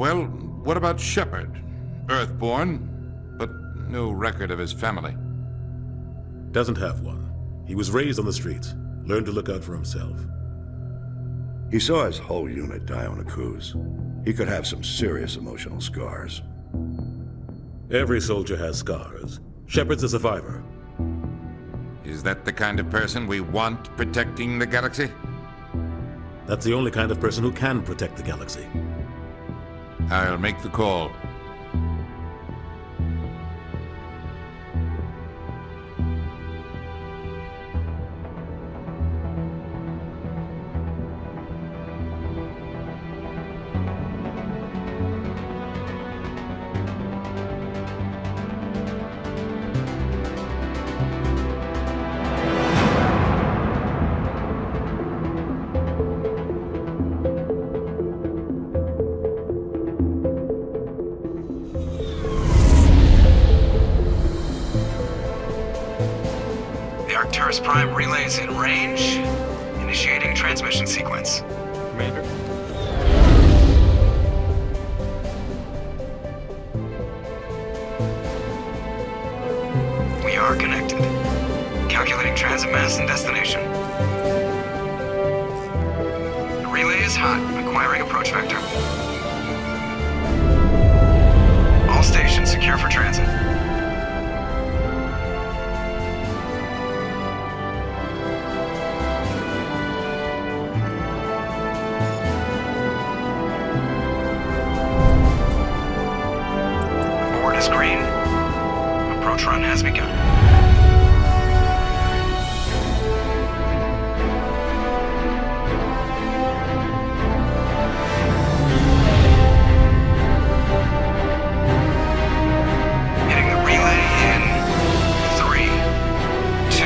Well, what about Shepard? Earthborn, but no record of his family. Doesn't have one. He was raised on the streets. Learned to look out for himself. He saw his whole unit die on a cruise. He could have some serious emotional scars. Every soldier has scars. Shepard's a survivor. Is that the kind of person we want protecting the galaxy? That's the only kind of person who can protect the galaxy. I'll make the call. Prime relays in range. Initiating transmission sequence. Commander. We are connected. Calculating transit mass and destination. The relay is hot. Acquiring approach vector. All stations secure for transit. Green. Approach run has begun. Hitting the relay in 3, 2,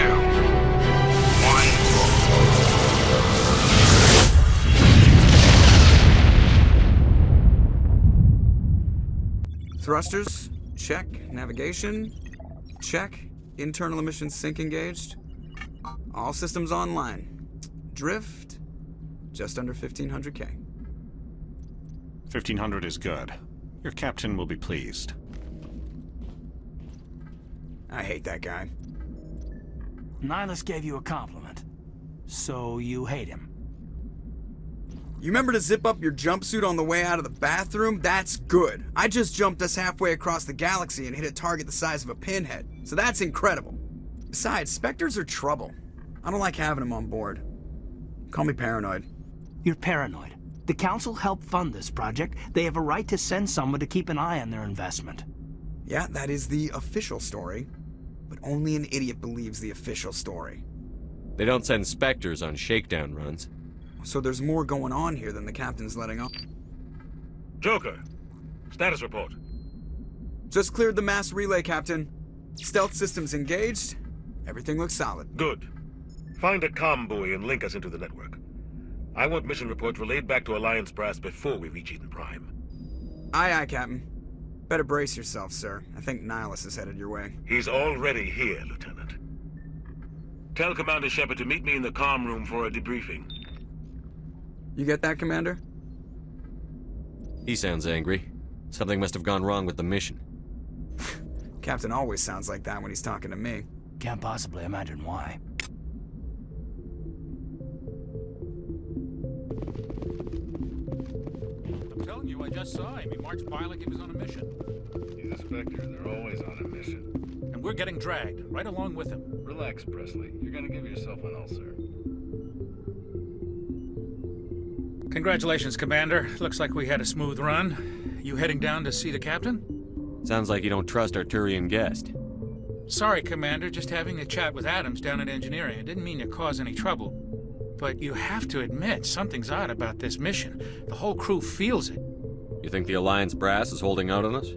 1. Thrusters. Check. Navigation. Check. Internal emission sync engaged. All systems online. Drift. Just under 1500K. 1500 is good. Your captain will be pleased. I hate that guy. Nihilus gave you a compliment. So you hate him. You remember to zip up your jumpsuit on the way out of the bathroom? That's good. I just jumped us halfway across the galaxy and hit a target the size of a pinhead. So that's incredible. Besides, Spectres are trouble. I don't like having them on board. Call me paranoid. You're paranoid. The Council helped fund this project. They have a right to send someone to keep an eye on their investment. Yeah, that is the official story. But only an idiot believes the official story. They don't send Spectres on shakedown runs. So there's more going on here than the captain's letting on. Joker, status report. Just cleared the mass relay, Captain. Stealth systems engaged. Everything looks solid. Good. Find a comm buoy and link us into the network. I want mission reports relayed back to Alliance brass before we reach Eden Prime. Aye, aye, Captain. Better brace yourself, sir. I think Nihilus is headed your way. He's already here, Lieutenant. Tell Commander Shepard to meet me in the comm room for a debriefing. You get that, Commander? He sounds angry. Something must have gone wrong with the mission. Captain always sounds like that when he's talking to me. Can't possibly imagine why. I'm telling you, I just saw him. He marched by like he was on a mission. He's a Spectre. They're always on a mission. And we're getting dragged, right along with him. Relax, Presley. You're gonna give yourself an ulcer. Congratulations, Commander. Looks like we had a smooth run. You heading down to see the captain? Sounds like you don't trust our Turian guest. Sorry, Commander. Just having a chat with Adams down at engineering. I didn't mean to cause any trouble. But you have to admit, something's odd about this mission. The whole crew feels it. You think the Alliance brass is holding out on us?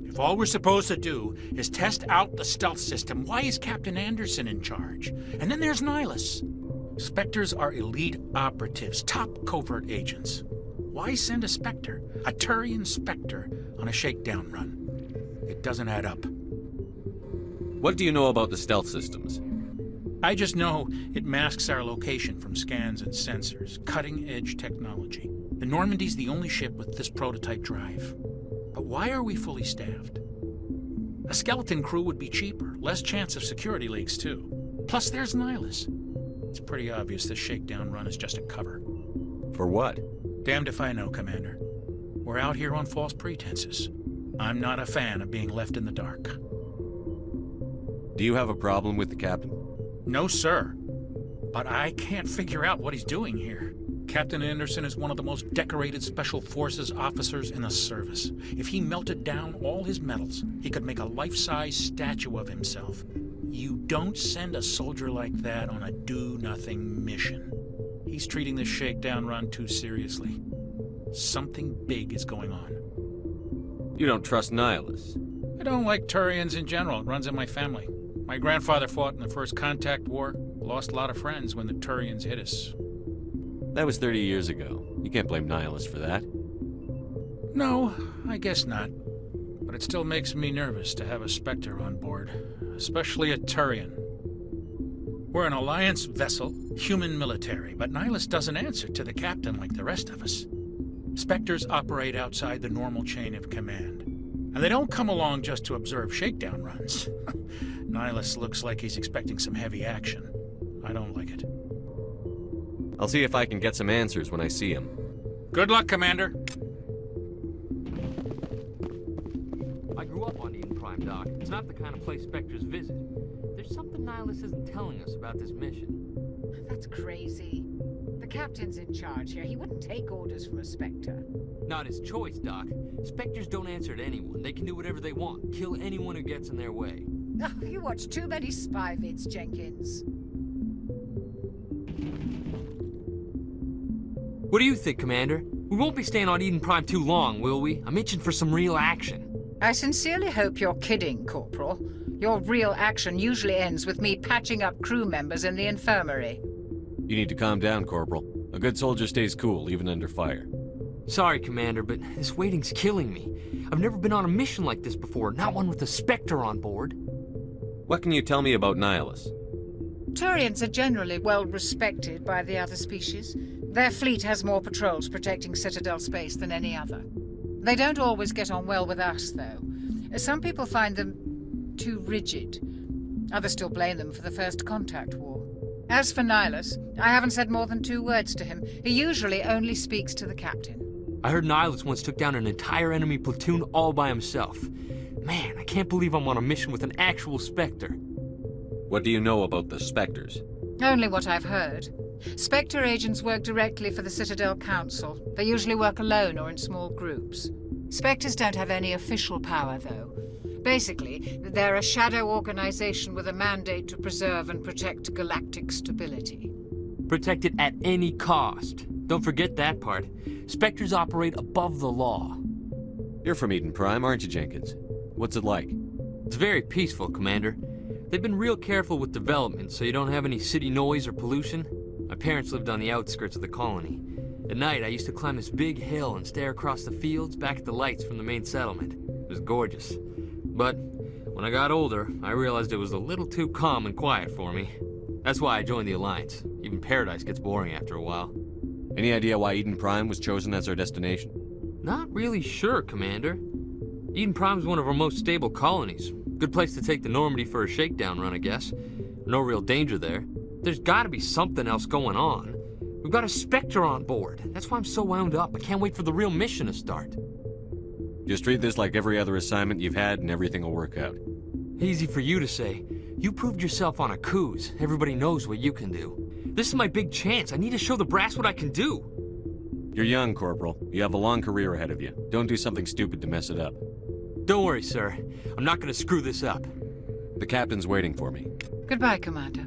If all we're supposed to do is test out the stealth system, why is Captain Anderson in charge? And then there's Nihilus. Spectres are elite operatives, top covert agents. Why send a Spectre, a Turian Spectre, on a shakedown run? It doesn't add up. What do you know about the stealth systems? I just know it masks our location from scans and sensors. Cutting-edge technology. The Normandy's the only ship with this prototype drive. But why are we fully staffed? A skeleton crew would be cheaper, less chance of security leaks too. Plus there's Nihilus. It's pretty obvious this shakedown run is just a cover. For what? Damned if I know, Commander. We're out here on false pretenses. I'm not a fan of being left in the dark. Do you have a problem with the captain? No, sir. But I can't figure out what he's doing here. Captain Anderson is one of the most decorated Special Forces officers in the service. If he melted down all his medals, he could make a life-size statue of himself. You don't send a soldier like that on a do-nothing mission. He's treating this shakedown run too seriously. Something big is going on. You don't trust Nihilus? I don't like Turians in general. It runs in my family. My grandfather fought in the First Contact War. Lost a lot of friends when the Turians hit us. That was 30 years ago. You can't blame Nihilus for that. No, I guess not. But it still makes me nervous to have a Spectre on board, especially a Turian. We're an Alliance vessel, human military, but Nihilus doesn't answer to the captain like the rest of us. Spectres operate outside the normal chain of command. And they don't come along just to observe shakedown runs. Nihilus looks like he's expecting some heavy action. I don't like it. I'll see if I can get some answers when I see him. Good luck, Commander. I grew up on Eden Prime, Doc. It's not the kind of place Spectres visit. There's something Nihilus isn't telling us about this mission. That's crazy. The captain's in charge here. He wouldn't take orders from a Spectre. Not his choice, Doc. Spectres don't answer to anyone. They can do whatever they want. Kill anyone who gets in their way. Oh, you watch too many spy vids, Jenkins. What do you think, Commander? We won't be staying on Eden Prime too long, will we? I'm itching for some real action. I sincerely hope you're kidding, Corporal. Your real action usually ends with me patching up crew members in the infirmary. You need to calm down, Corporal. A good soldier stays cool, even under fire. Sorry, Commander, but this waiting's killing me. I've never been on a mission like this before, not one with a Spectre on board. What can you tell me about Nihilus? Turians are generally well respected by the other species. Their fleet has more patrols protecting Citadel space than any other. They don't always get on well with us, though. Some people find them too rigid. Others still blame them for the First Contact War. As for Nihilus, I haven't said more than 2 words to him. He usually only speaks to the captain. I heard Nihilus once took down an entire enemy platoon all by himself. Man, I can't believe I'm on a mission with an actual Spectre. What do you know about the Spectres? Only what I've heard. Spectre agents work directly for the Citadel Council. They usually work alone or in small groups. Spectres don't have any official power, though. Basically, they're a shadow organization with a mandate to preserve and protect galactic stability. Protect it at any cost. Don't forget that part. Spectres operate above the law. You're from Eden Prime, aren't you, Jenkins? What's it like? It's very peaceful, Commander. They've been real careful with development, so you don't have any city noise or pollution. My parents lived on the outskirts of the colony. At night, I used to climb this big hill and stare across the fields back at the lights from the main settlement. It was gorgeous. But when I got older, I realized it was a little too calm and quiet for me. That's why I joined the Alliance. Even Paradise gets boring after a while. Any idea why Eden Prime was chosen as our destination? Not really sure, Commander. Eden Prime's one of our most stable colonies. Good place to take the Normandy for a shakedown run, I guess. No real danger there. There's gotta be something else going on. We've got a Spectre on board. That's why I'm so wound up. I can't wait for the real mission to start. Just treat this like every other assignment you've had and everything will work out. Easy for you to say. You proved yourself on a cruise. Everybody knows what you can do. This is my big chance. I need to show the brass what I can do. You're young, Corporal. You have a long career ahead of you. Don't do something stupid to mess it up. Don't worry, sir. I'm not gonna screw this up. The captain's waiting for me. Goodbye, Commander.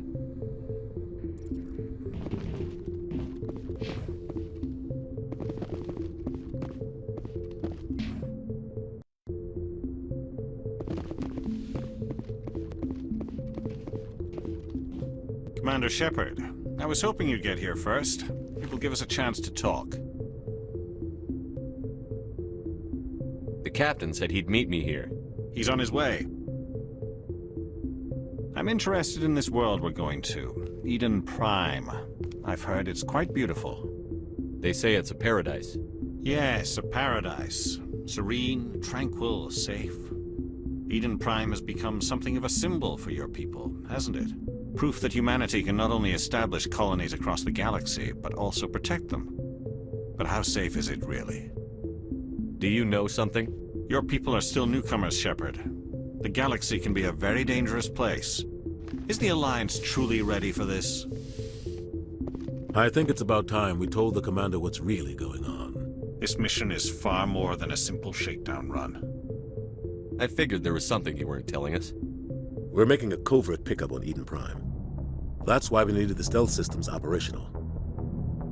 Commander Shepard, I was hoping you'd get here first. It will give us a chance to talk. The captain said he'd meet me here. He's on his way. I'm interested in this world we're going to, Eden Prime. I've heard it's quite beautiful. They say it's a paradise. Yes, a paradise. Serene, tranquil, safe. Eden Prime has become something of a symbol for your people, hasn't it? Proof that humanity can not only establish colonies across the galaxy, but also protect them. But how safe is it, really? Do you know something? Your people are still newcomers, Shepard. The galaxy can be a very dangerous place. Is the Alliance truly ready for this? I think it's about time we told the commander what's really going on. This mission is far more than a simple shakedown run. I figured there was something you weren't telling us. We're making a covert pickup on Eden Prime. That's why we needed the stealth systems operational.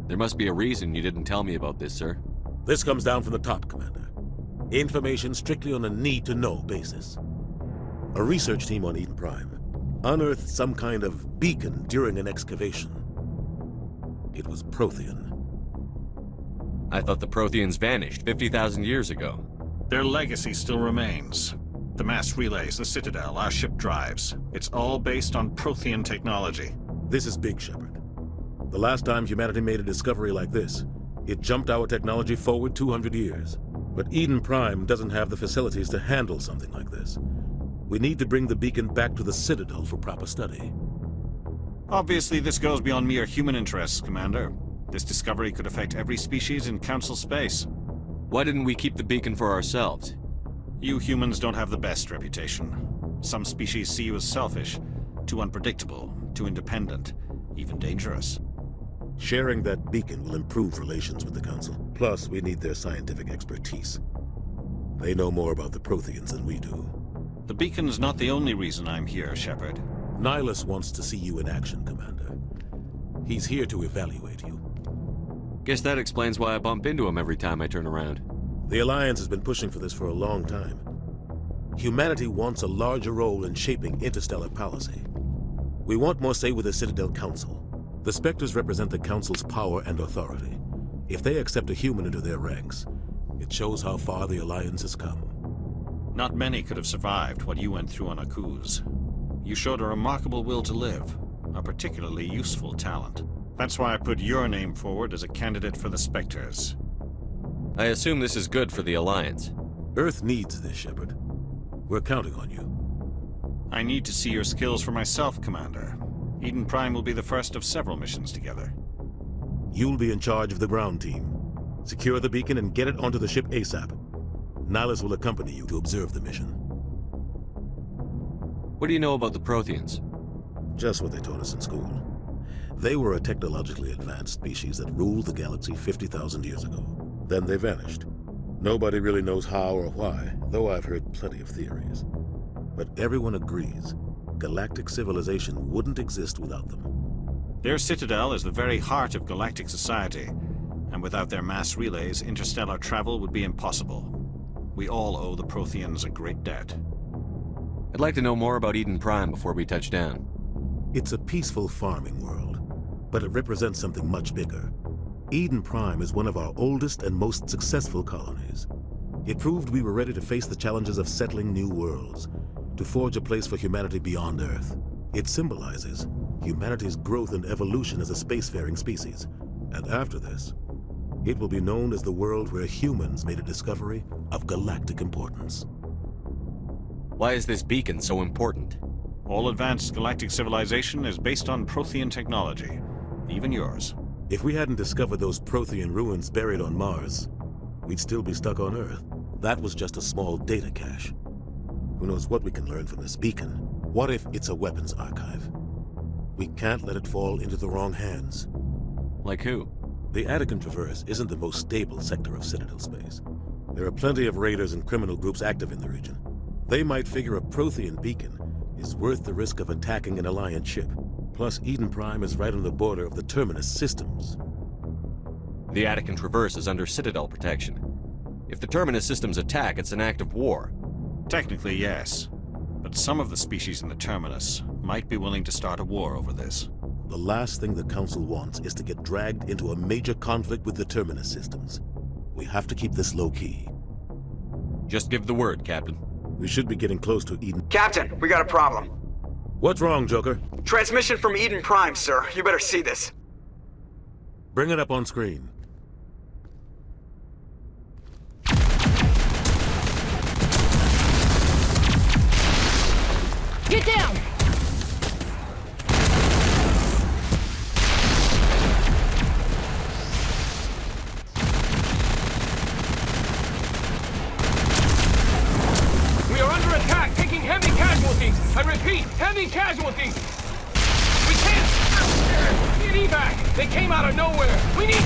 There must be a reason you didn't tell me about this, sir. This comes down from the top, Commander. Information strictly on a need-to-know basis. A research team on Eden Prime unearthed some kind of beacon during an excavation. It was Prothean. I thought the Protheans vanished 50,000 years ago. Their legacy still remains. The mass relays, the Citadel, our ship drives. It's all based on Prothean technology. This is big, Shepard. The last time humanity made a discovery like this, it jumped our technology forward 200 years. But Eden Prime doesn't have the facilities to handle something like this. We need to bring the beacon back to the Citadel for proper study. Obviously, this goes beyond mere human interests, Commander. This discovery could affect every species in Council space. Why didn't we keep the beacon for ourselves? You humans don't have the best reputation. Some species see you as selfish, too unpredictable, too independent, even dangerous. Sharing that beacon will improve relations with the Council. Plus, we need their scientific expertise. They know more about the Protheans than we do. The beacon's not the only reason I'm here, Shepard. Nihilus wants to see you in action, Commander. He's here to evaluate you. Guess that explains why I bump into him every time I turn around. The Alliance has been pushing for this for a long time. Humanity wants a larger role in shaping interstellar policy. We want more say with the Citadel Council. The Spectres represent the Council's power and authority. If they accept a human into their ranks, it shows how far the Alliance has come. Not many could have survived what you went through on Akuz. You showed a remarkable will to live, a particularly useful talent. That's why I put your name forward as a candidate for the Spectres. I assume this is good for the Alliance. Earth needs this, Shepard. We're counting on you. I need to see your skills for myself, Commander. Eden Prime will be the first of several missions together. You'll be in charge of the ground team. Secure the beacon and get it onto the ship ASAP. Nihilus will accompany you to observe the mission. What do you know about the Protheans? Just what they taught us in school. They were a technologically advanced species that ruled the galaxy 50,000 years ago. Then they vanished. Nobody really knows how or why, though I've heard plenty of theories. But everyone agrees galactic civilization wouldn't exist without them. Their citadel is the very heart of galactic society, and without their mass relays, interstellar travel would be impossible. We all owe the Protheans a great debt. I'd like to know more about Eden Prime before we touch down. It's a peaceful farming world, but it represents something much bigger. Eden Prime is one of our oldest and most successful colonies. It proved we were ready to face the challenges of settling new worlds, to forge a place for humanity beyond Earth. It symbolizes humanity's growth and evolution as a spacefaring species. And after this, it will be known as the world where humans made a discovery of galactic importance. Why is this beacon so important? All advanced galactic civilization is based on Prothean technology, even yours. If we hadn't discovered those Prothean ruins buried on Mars, we'd still be stuck on Earth. That was just a small data cache. Who knows what we can learn from this beacon? What if it's a weapons archive? We can't let it fall into the wrong hands. Like who? The Yarikkid Traverse isn't the most stable sector of Citadel space. There are plenty of raiders and criminal groups active in the region. They might figure a Prothean beacon is worth the risk of attacking an Alliance ship. Plus, Eden Prime is right on the border of the Terminus systems. The Yarikkid Traverse is under Citadel protection. If the Terminus systems attack, it's an act of war. Technically, yes. But some of the species in the Terminus might be willing to start a war over this. The last thing the Council wants is to get dragged into a major conflict with the Terminus systems. We have to keep this low-key. Just give the word, Captain. We should be getting close to Eden. Captain, we got a problem. What's wrong, Joker? Transmission from Eden Prime, sir. You better see this. Bring it up on screen. Get down! We are under attack, taking heavy casualties. I repeat, heavy casualties. We can't get evac. They came out of nowhere. We need...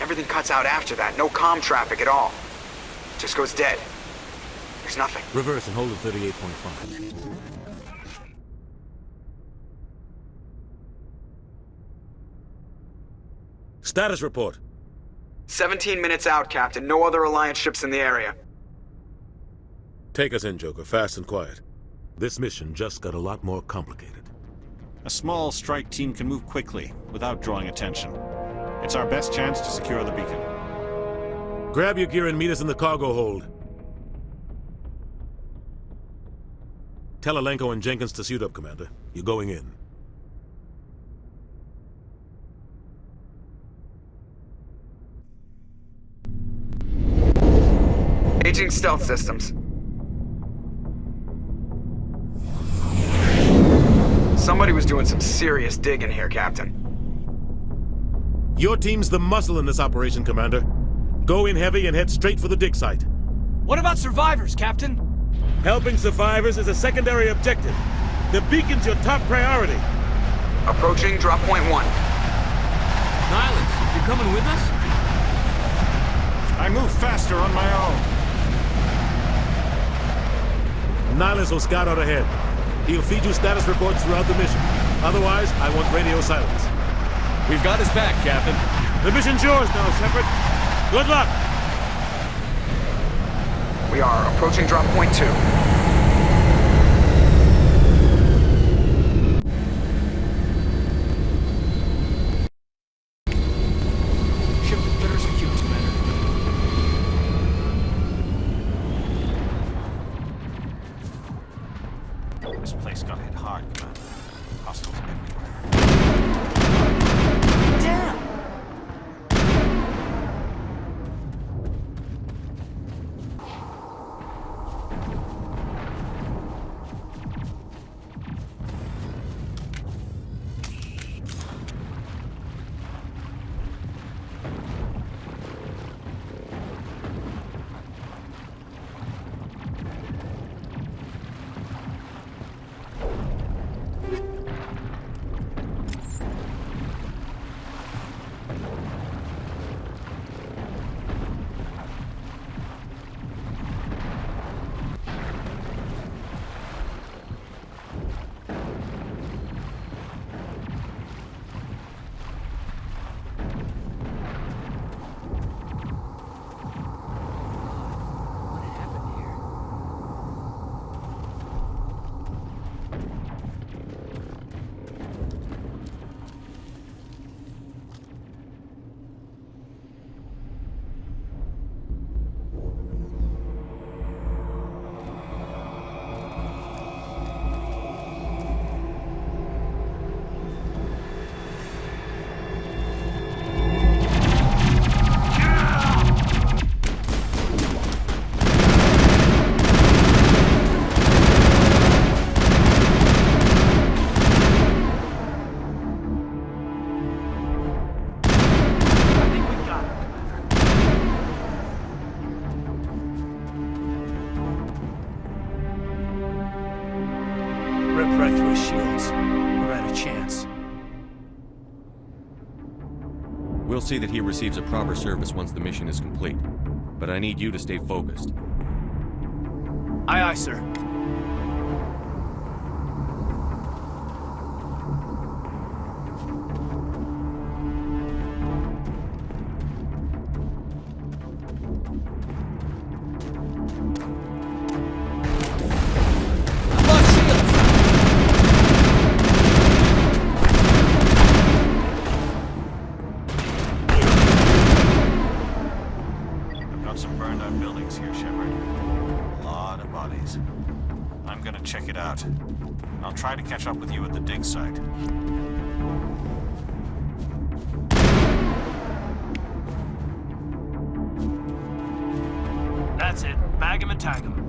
Everything cuts out after that. No comm traffic at all. Just goes dead. There's nothing. Reverse and hold at 38.5. Status report. 17 minutes out, Captain. No other Alliance ships in the area. Take us in, Joker, fast and quiet. This mission just got a lot more complicated. A small strike team can move quickly, without drawing attention. It's our best chance to secure the beacon. Grab your gear and meet us in the cargo hold. Tell Alenko and Jenkins to suit up, Commander. You're going in. Aging stealth systems. Somebody was doing some serious digging here, Captain. Your team's the muscle in this operation, Commander. Go in heavy and head straight for the dig site. What about survivors, Captain? Helping survivors is a secondary objective. The beacon's your top priority. Approaching drop point 1. Nihilus, you're coming with us? I move faster on my own. Nihilus will scout out ahead. He'll feed you status reports throughout the mission. Otherwise, I want radio silence. We've got his back, Captain. The mission's yours now, Shepard. Good luck! We are approaching drop point 2. Ship better secure, Commander. This place got hit hard, Commander. Hostiles everywhere. Damn! Rip right through his shields. We're at a chance. We'll see that he receives a proper service once the mission is complete. But I need you to stay focused. Aye, aye, sir. Got some burned out buildings here, Shepard. A lot of bodies. I'm gonna check it out. I'll try to catch up with you at the dig site. That's it. Bag him and tag him.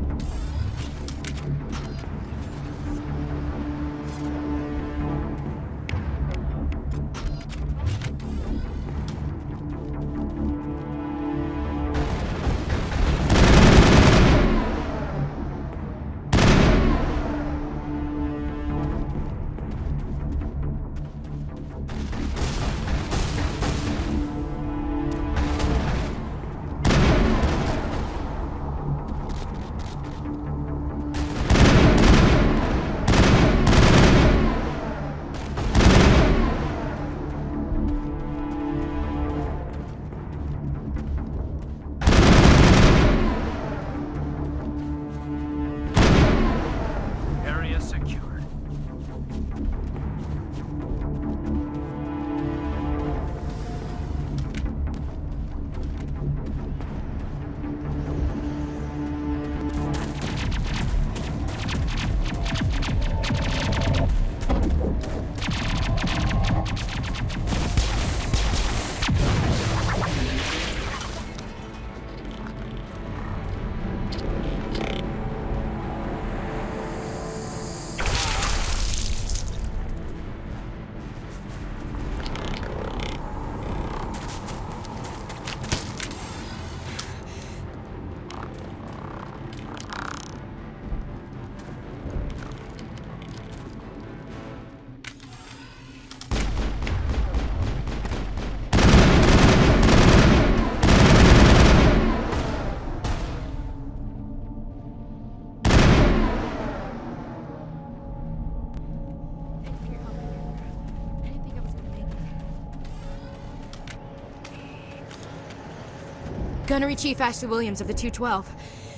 Gunnery Chief Ashley Williams of the 212.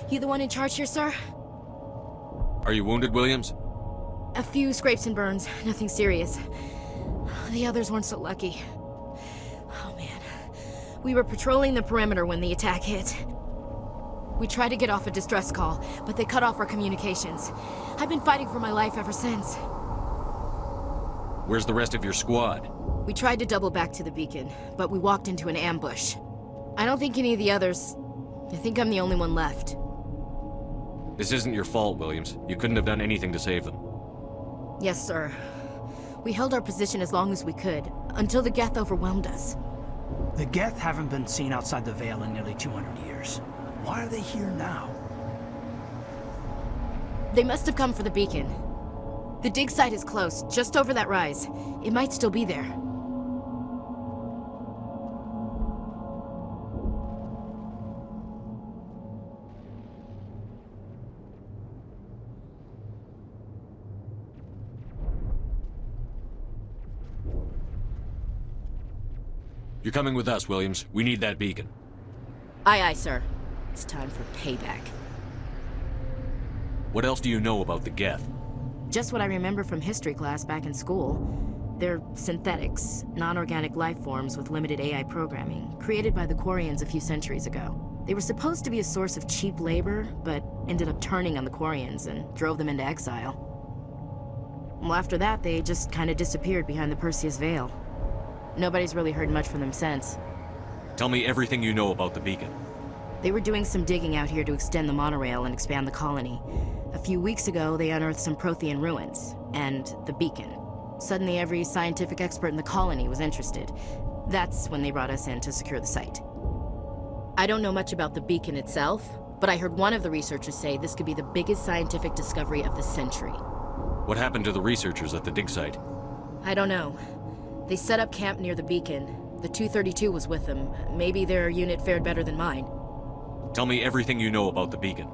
You the one in charge here, sir? Are you wounded, Williams? A few scrapes and burns, nothing serious. The others weren't so lucky. Oh man. We were patrolling the perimeter when the attack hit. We tried to get off a distress call, but they cut off our communications. I've been fighting for my life ever since. Where's the rest of your squad? We tried to double back to the beacon, but we walked into an ambush. I don't think any of the others... I think I'm the only one left. This isn't your fault, Williams. You couldn't have done anything to save them. Yes, sir. We held our position as long as we could, until the Geth overwhelmed us. The Geth haven't been seen outside the Veil in nearly 200 years. Why are they here now? They must have come for the beacon. The dig site is close, just over that rise. It might still be there. You're coming with us, Williams. We need that beacon. Aye, aye, sir. It's time for payback. What else do you know about the Geth? Just what I remember from history class back in school. They're synthetics, non-organic life forms with limited AI programming, created by the Quarians a few centuries ago. They were supposed to be a source of cheap labor, but ended up turning on the Quarians and drove them into exile. Well, after that, they just kind of disappeared behind the Perseus Veil. Nobody's really heard much from them since. Tell me everything you know about the beacon. They were doing some digging out here to extend the monorail and expand the colony. A few weeks ago, they unearthed some Prothean ruins, and the beacon. Suddenly, every scientific expert in the colony was interested. That's when they brought us in to secure the site. I don't know much about the beacon itself, but I heard one of the researchers say this could be the biggest scientific discovery of the century. What happened to the researchers at the dig site? I don't know. They set up camp near the beacon. The 232 was with them. Maybe their unit fared better than mine. Tell me everything you know about the beacon.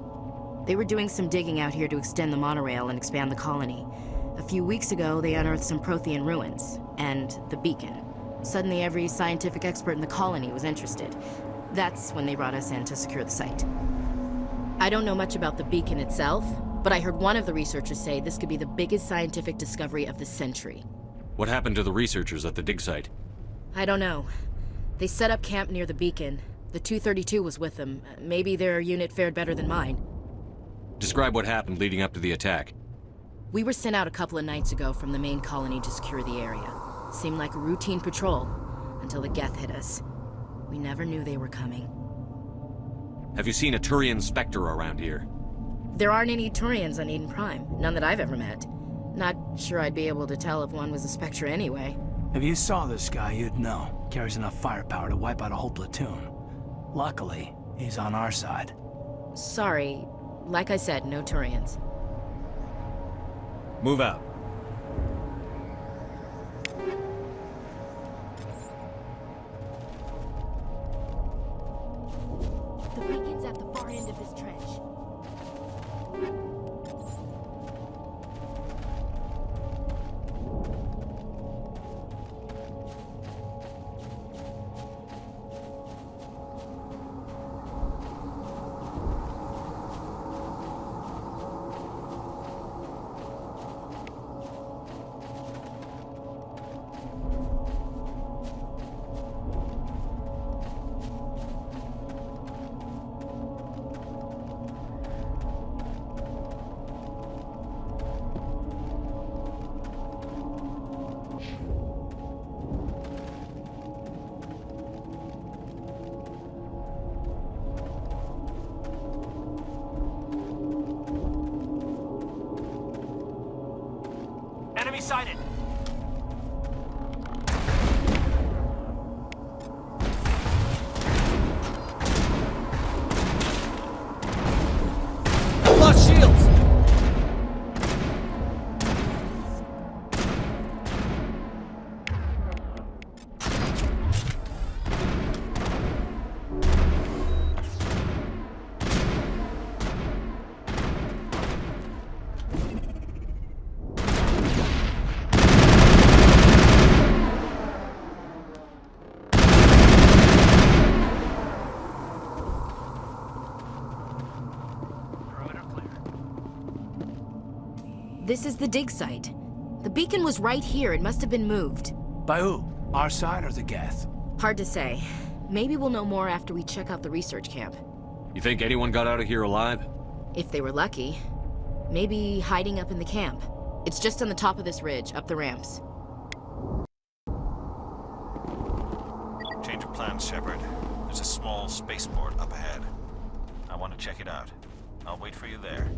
They were doing some digging out here to extend the monorail and expand the colony. A few weeks ago, they unearthed some Prothean ruins, and the beacon. Suddenly, every scientific expert in the colony was interested. That's when they brought us in to secure the site. I don't know much about the beacon itself, but I heard one of the researchers say this could be the biggest scientific discovery of the century. What happened to the researchers at the dig site? I don't know. They set up camp near the beacon. The 232 was with them. Maybe their unit fared better than mine. Describe what happened leading up to the attack. We were sent out a couple of nights ago from the main colony to secure the area. Seemed like a routine patrol, until the Geth hit us. We never knew they were coming. Have you seen a Turian Spectre around here? There aren't any Turians on Eden Prime. None that I've ever met. Not sure I'd be able to tell if one was a Spectre anyway. If you saw this guy, you'd know. Carries enough firepower to wipe out a whole platoon. Luckily, he's on our side. Sorry. Like I said, no Turians. Move out. The beacon's at the far end of this trench. Enemy sighted! Lost shields! This is the dig site. The beacon was right here. It must have been moved. By who? Our side or the Geth? Hard to say. Maybe we'll know more after we check out the research camp. You think anyone got out of here alive? If they were lucky. Maybe hiding up in the camp. It's just on the top of this ridge, up the ramps. Change of plans, Shepard. There's a small spaceport up ahead. I want to check it out. I'll wait for you there.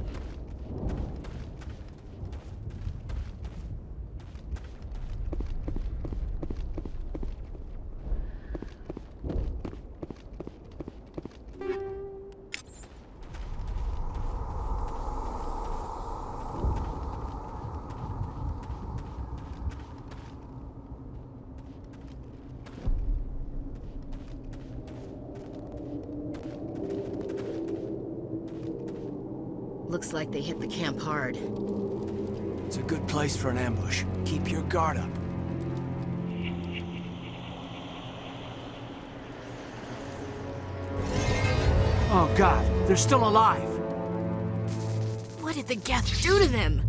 Looks like they hit the camp hard. It's a good place for an ambush. Keep your guard up. Oh God, they're still alive! What did the Geth do to them?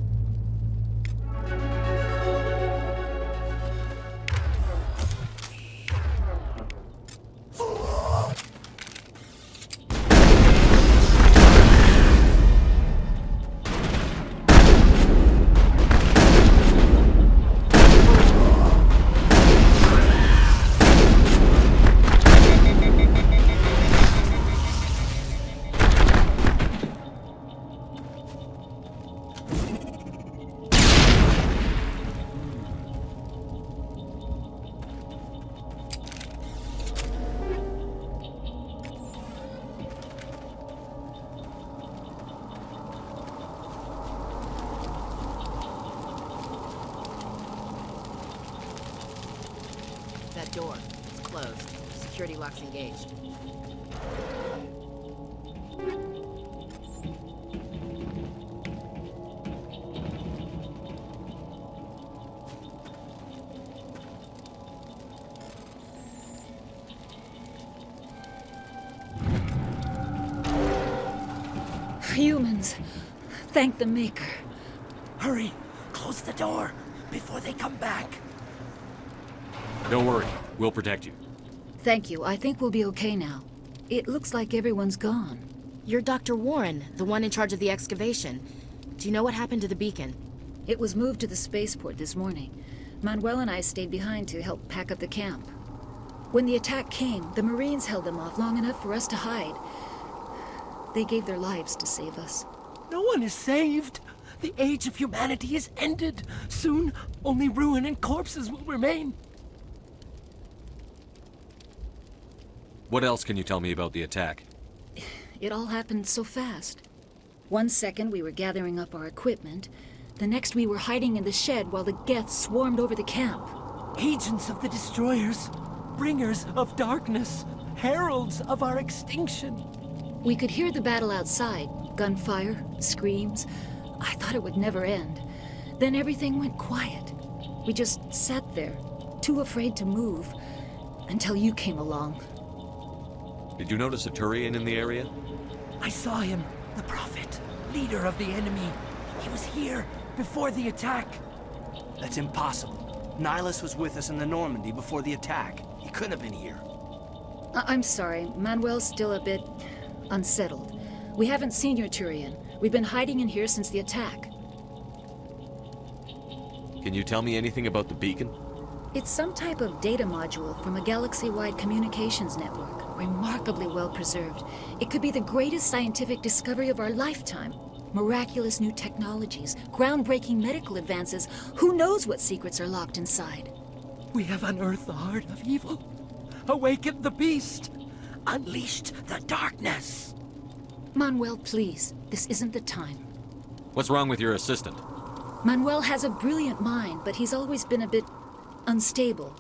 That door. It's closed. Security lock's engaged. Humans. Thank the Maker. Hurry! Close the door before they come back. Don't worry, we'll protect you. Thank you. I think we'll be okay now. It looks like everyone's gone. You're Dr. Warren, the one in charge of the excavation. Do you know what happened to the beacon? It was moved to the spaceport this morning. Manuel and I stayed behind to help pack up the camp. When the attack came, the Marines held them off long enough for us to hide. They gave their lives to save us. No one is saved. The age of humanity is ended. Soon, only ruin and corpses will remain. What else can you tell me about the attack? It all happened so fast. 1 second we were gathering up our equipment. The next we were hiding in the shed while the Geth swarmed over the camp. Agents of the Destroyers, bringers of darkness, heralds of our extinction. We could hear the battle outside. Gunfire, screams. I thought it would never end. Then everything went quiet. We just sat there, too afraid to move, until you came along. Did you notice a Turian in the area? I saw him, the Prophet, leader of the enemy. He was here before the attack. That's impossible. Nihilus was with us in the Normandy before the attack. He couldn't have been here. I'm sorry. Manuel's still a bit unsettled. We haven't seen your Turian. We've been hiding in here since the attack. Can you tell me anything about the beacon? It's some type of data module from a galaxy-wide communications network, remarkably well preserved. It could be the greatest scientific discovery of our lifetime. Miraculous new technologies, groundbreaking medical advances. Who knows what secrets are locked inside? We have unearthed the heart of evil, awakened the beast, unleashed the darkness. Manuel, please. This isn't the time. What's wrong with your assistant? Manuel has a brilliant mind, but he's always been a bit unstable.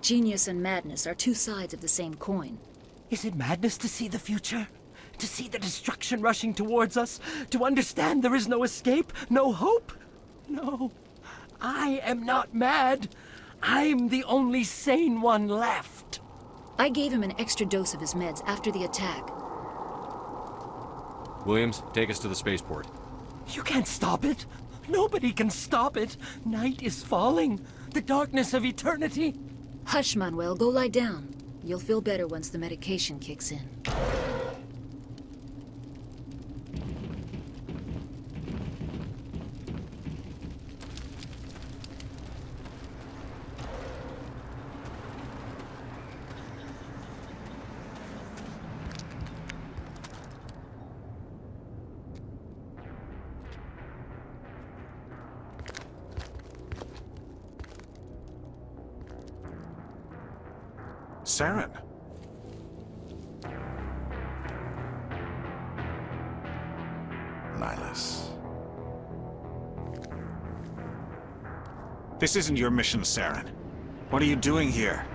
Genius and madness are two sides of the same coin. Is it madness to see the future? To see the destruction rushing towards us? To understand there is no escape? No hope? No. I am not mad. I'm the only sane one left. I gave him an extra dose of his meds after the attack. Williams, take us to the spaceport. You can't stop it. Nobody can stop it. Night is falling. The darkness of eternity. Hush, Manuel. Go lie down. You'll feel better once the medication kicks in. Saren. Nihilus. This isn't your mission, Saren. What are you doing here?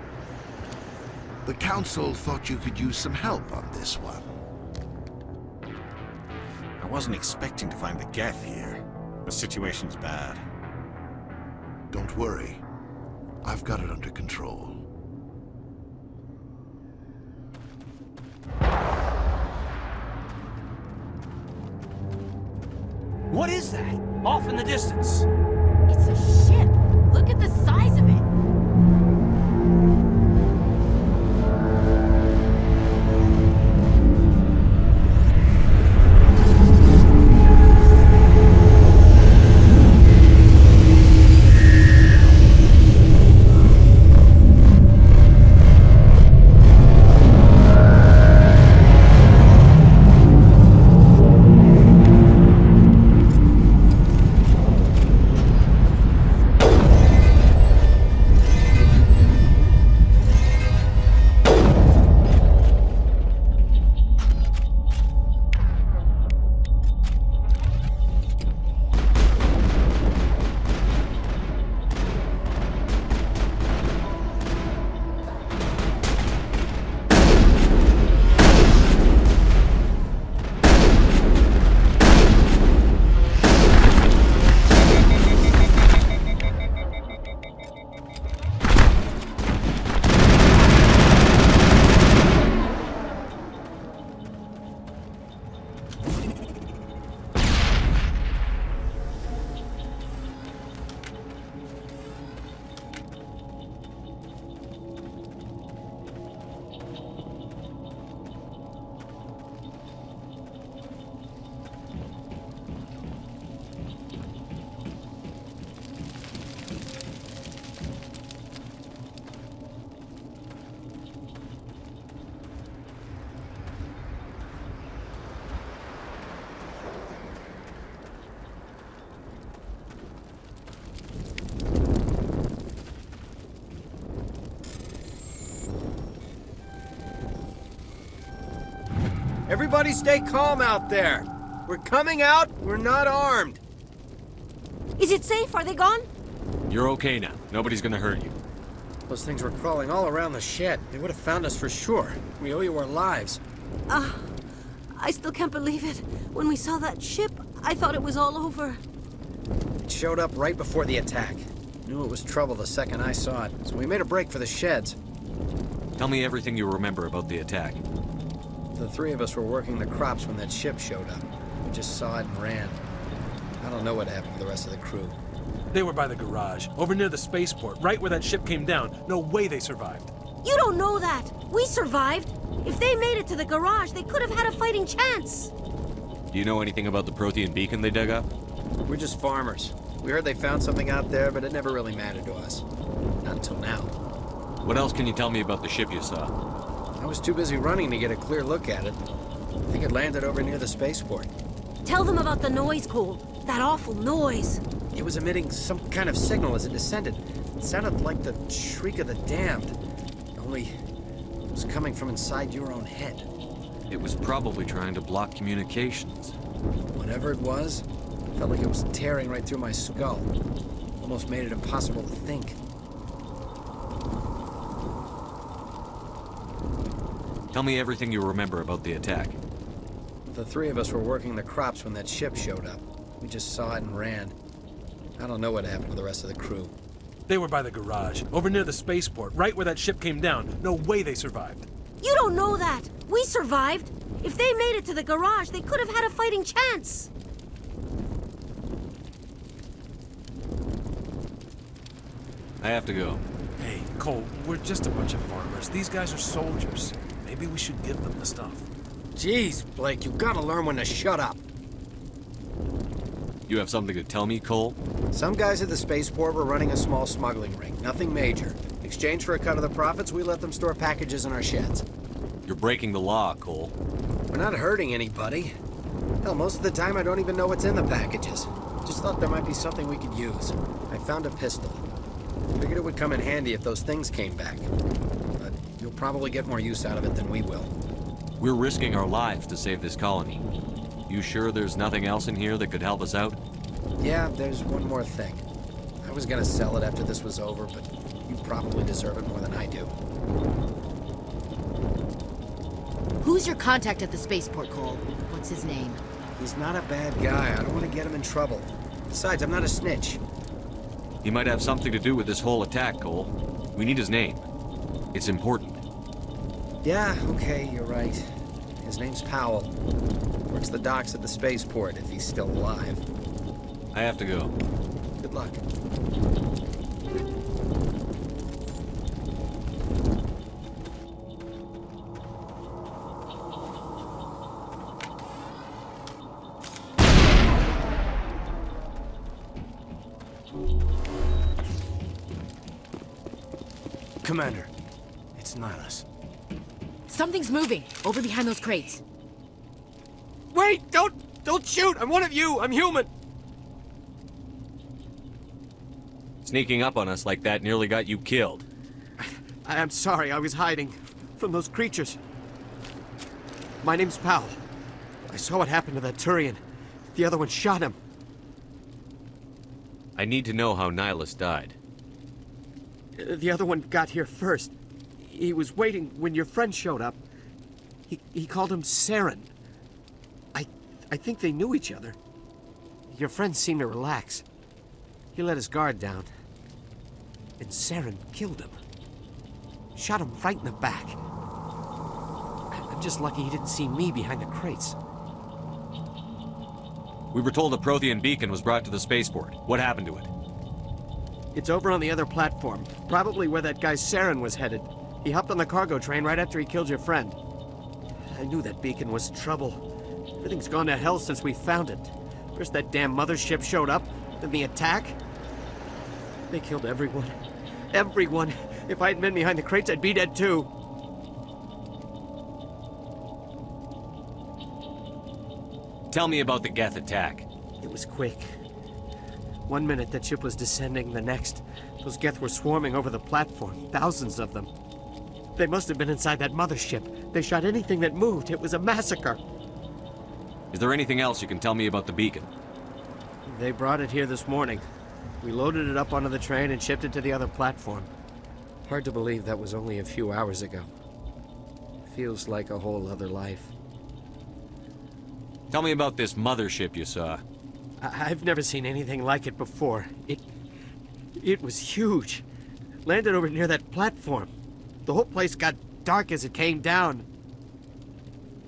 The Council thought you could use some help on this one. I wasn't expecting to find the Geth here. The situation's bad. Don't worry. I've got it under control. What is that? Off in the distance. It's a ship. Look at the size of it. Everybody stay calm out there. We're coming out, we're not armed. Is it safe? Are they gone? You're okay now. Nobody's gonna hurt you. Those things were crawling all around the shed. They would have found us for sure. We owe you our lives. I still can't believe it. When we saw that ship, I thought it was all over. It showed up right before the attack. Knew it was trouble the second I saw it, so we made a break for the sheds. Tell me everything you remember about the attack. The three of us were working the crops when that ship showed up. We just saw it and ran. I don't know what happened to the rest of the crew. They were by the garage, over near the spaceport, right where that ship came down. No way they survived. You don't know that. We survived. If they made it to the garage, they could have had a fighting chance. Do you know anything about the Prothean beacon they dug up? We're just farmers. We heard they found something out there, but it never really mattered to us. Not until now. What else can you tell me about the ship you saw? I was too busy running to get a clear look at it. I think it landed over near the spaceport. Tell them about the noise, Cole. That awful noise. It was emitting some kind of signal as it descended. It sounded like the shriek of the damned. Only it was coming from inside your own head. It was probably trying to block communications. Whatever it was, felt like it was tearing right through my skull. Almost made it impossible to think. Tell me everything you remember about the attack. The three of us were working the crops when that ship showed up. We just saw it and ran. I don't know what happened to the rest of the crew. They were by the garage, over near the spaceport, right where that ship came down. No way they survived. You don't know that. We survived. If they made it to the garage, they could have had a fighting chance. I have to go. Hey, Cole, we're just a bunch of farmers. These guys are soldiers. Maybe we should give them the stuff. Jeez, Blake, you gotta learn when to shut up. You have something to tell me, Cole? Some guys at the spaceport were running a small smuggling ring. Nothing major. In exchange for a cut of the profits, we let them store packages in our sheds. You're breaking the law, Cole. We're not hurting anybody. Hell, most of the time I don't even know what's in the packages. Just thought there might be something we could use. I found a pistol. Figured it would come in handy if those things came back. But you'll probably get more use out of it than we will. We're risking our lives to save this colony. You sure there's nothing else in here that could help us out? Yeah, there's one more thing. I was gonna sell it after this was over, but you probably deserve it more than I do. Who's your contact at the spaceport, Cole? What's his name? He's not a bad guy. I don't want to get him in trouble. Besides, I'm not a snitch. He might have something to do with this whole attack, Cole. We need his name. It's important. Yeah, okay, you're right. His name's Powell. Works the docks at the spaceport, if he's still alive. I have to go. Good luck. Commander, it's Nihilus. Something's moving, over behind those crates. Wait! Don't shoot! I'm one of you! I'm human! Sneaking up on us like that nearly got you killed. I'm sorry, I was hiding from those creatures. My name's Powell. I saw what happened to that Turian. The other one shot him. I need to know how Nihilus died. The other one got here first. He was waiting when your friend showed up. He called him Saren. I think they knew each other. Your friend seemed to relax. He let his guard down. And Saren killed him. Shot him right in the back. I'm just lucky he didn't see me behind the crates. We were told a Prothean beacon was brought to the spaceport. What happened to it? It's over on the other platform. Probably where that guy Saren was headed. He hopped on the cargo train right after he killed your friend. I knew that beacon was trouble. Everything's gone to hell since we found it. First that damn mothership showed up, then the attack. They killed everyone. Everyone. If I hadn't been behind the crates, I'd be dead too. Tell me about the Geth attack. It was quick. 1 minute that ship was descending, the next, those Geth were swarming over the platform. Thousands of them. They must have been inside that mothership. They shot anything that moved. It was a massacre. Is there anything else you can tell me about the beacon? They brought it here this morning. We loaded it up onto the train and shipped it to the other platform. Hard to believe that was only a few hours ago. Feels like a whole other life. Tell me about this mothership you saw. I've never seen anything like it before. It was huge. Landed over near that platform. The whole place got dark as it came down.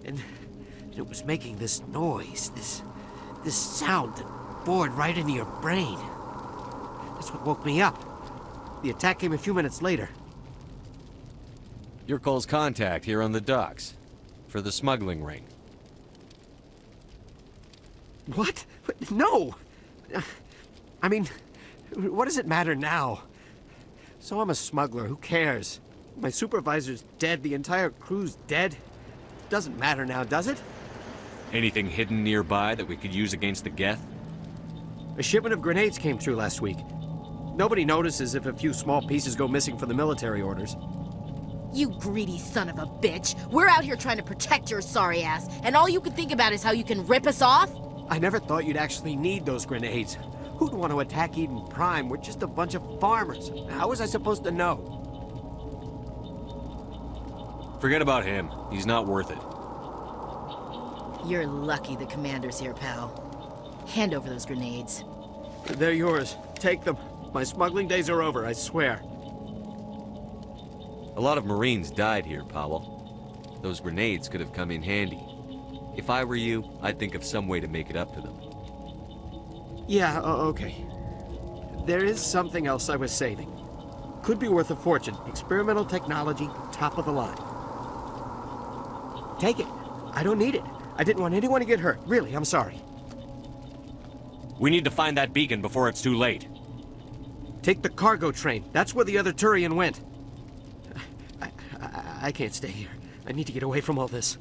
And it was making this noise, this sound that bored right into your brain. That's what woke me up. The attack came a few minutes later. You're Cole's contact here on the docks. For the smuggling ring. What? No! I mean, what does it matter now? So I'm a smuggler, who cares? My supervisor's dead, the entire crew's dead. Doesn't matter now, does it? Anything hidden nearby that we could use against the Geth? A shipment of grenades came through last week. Nobody notices if a few small pieces go missing from the military orders. You greedy son of a bitch! We're out here trying to protect your sorry ass, and all you can think about is how you can rip us off? I never thought you'd actually need those grenades. Who'd want to attack Eden Prime? We're just a bunch of farmers. How was I supposed to know? Forget about him. He's not worth it. You're lucky the commander's here, pal. Hand over those grenades. They're yours. Take them. My smuggling days are over, I swear. A lot of Marines died here, Powell. Those grenades could have come in handy. If I were you, I'd think of some way to make it up to them. Yeah, okay. There is something else I was saving. Could be worth a fortune. Experimental technology, top of the line. Take it. I don't need it. I didn't want anyone to get hurt. Really, I'm sorry. We need to find that beacon before it's too late. Take the cargo train. That's where the other Turian went. I can't stay here. I need to get away from all this.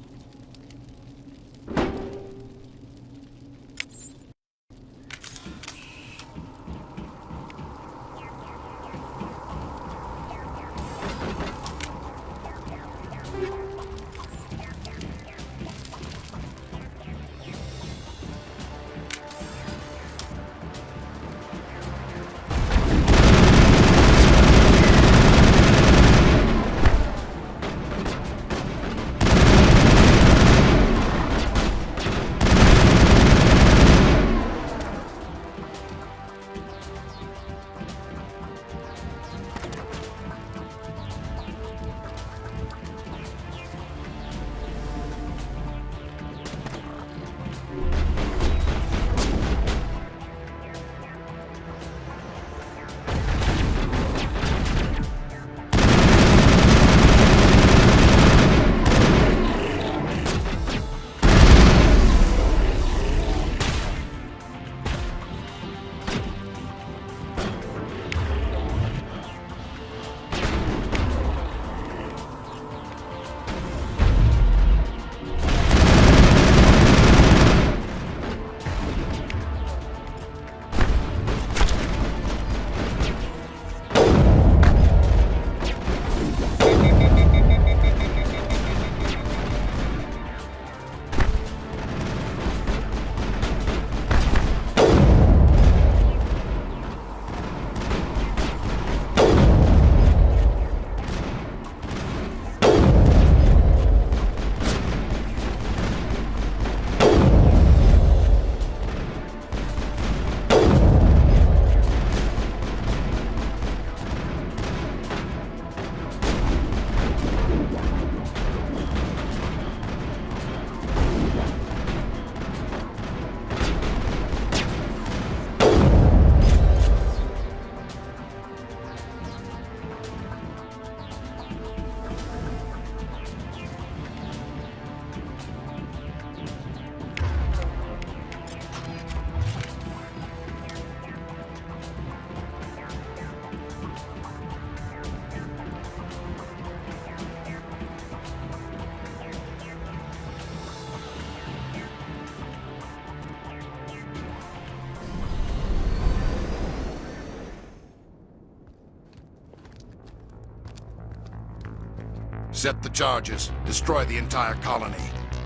Set the charges. Destroy the entire colony.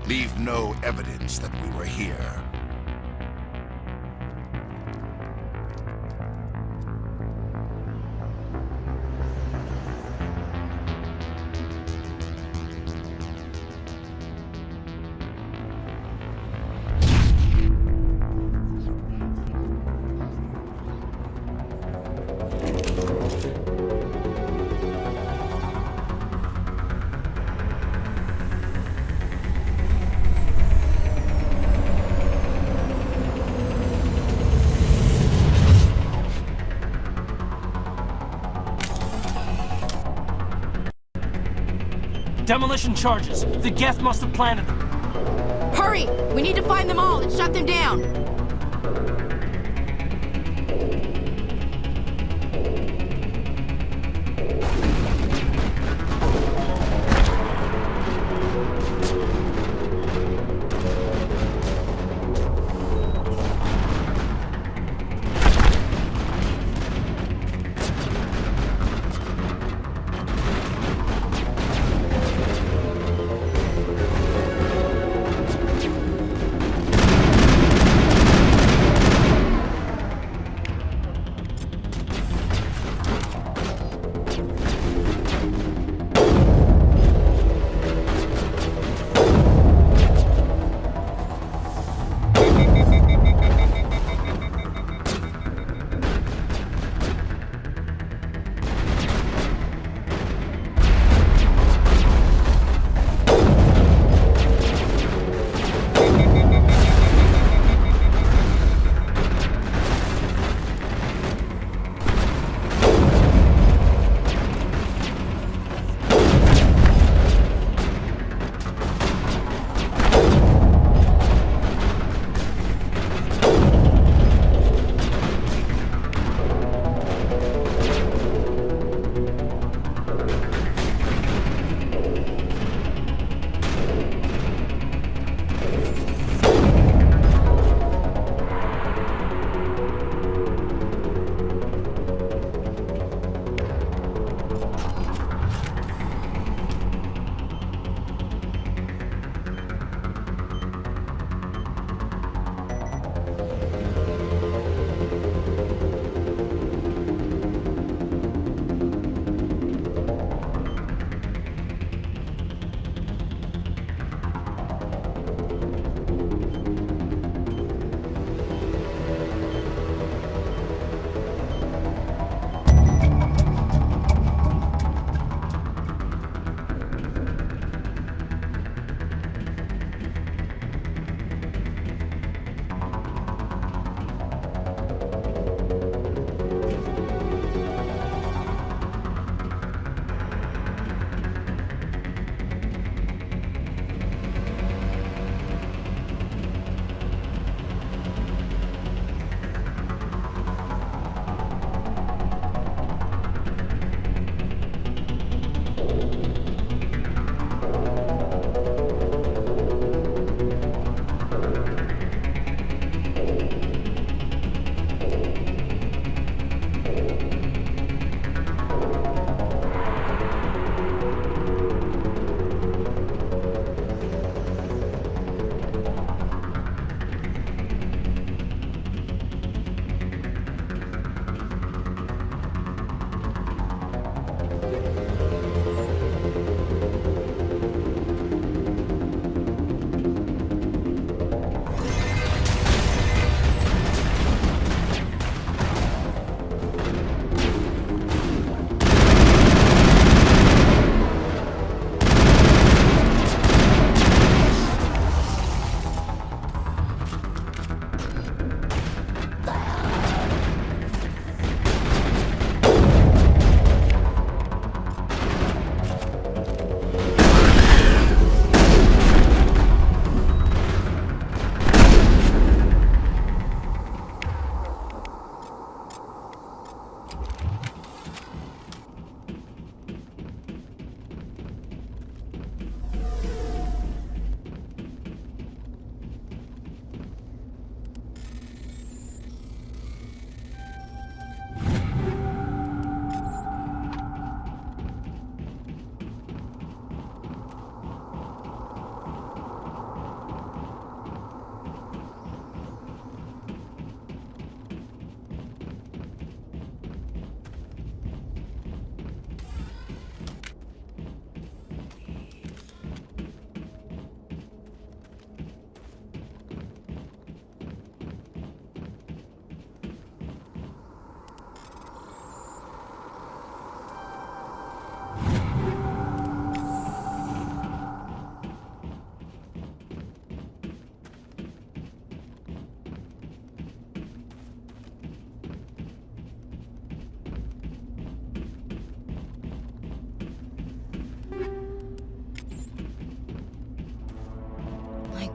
Leave no evidence that we were here. Demolition charges. The Geth must have planted them. Hurry! We need to find them all and shut them down!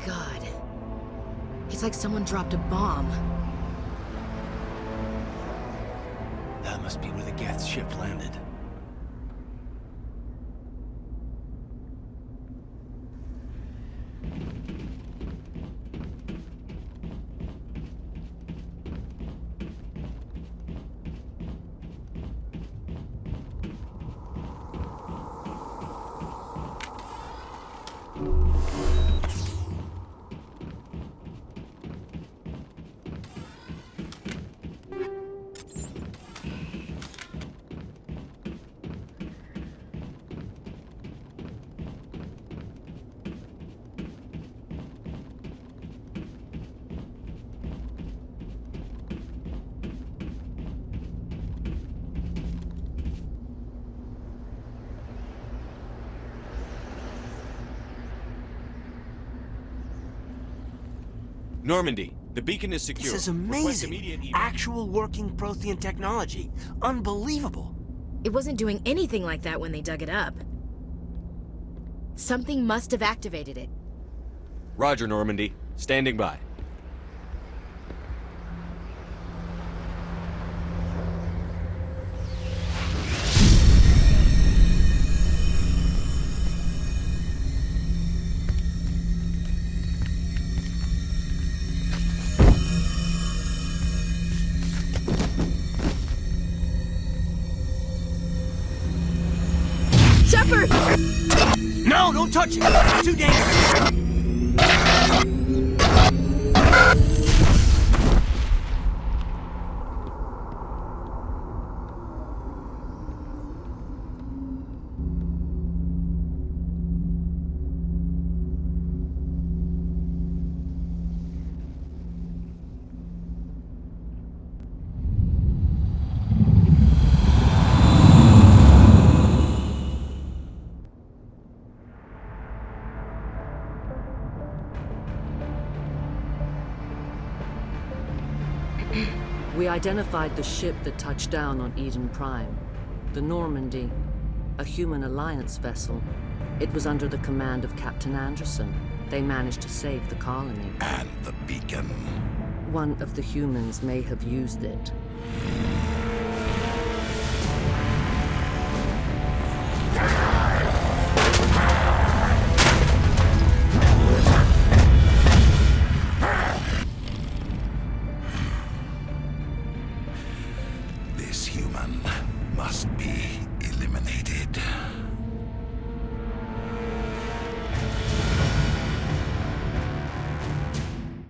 god. It's like someone dropped a bomb. That must be where the Geth ship landed. Normandy, the beacon is secure. This is Request amazing. immediate evac. Actual working Prothean technology. Unbelievable. It wasn't doing anything like that when they dug it up. Something must have activated it. Roger, Normandy. Standing by. Shepard! No, don't touch it! It's too dangerous! We identified the ship that touched down on Eden Prime. The Normandy, a human alliance vessel. It was under the command of Captain Anderson. They managed to save the colony. And the beacon. One of the humans may have used it. This human must be eliminated.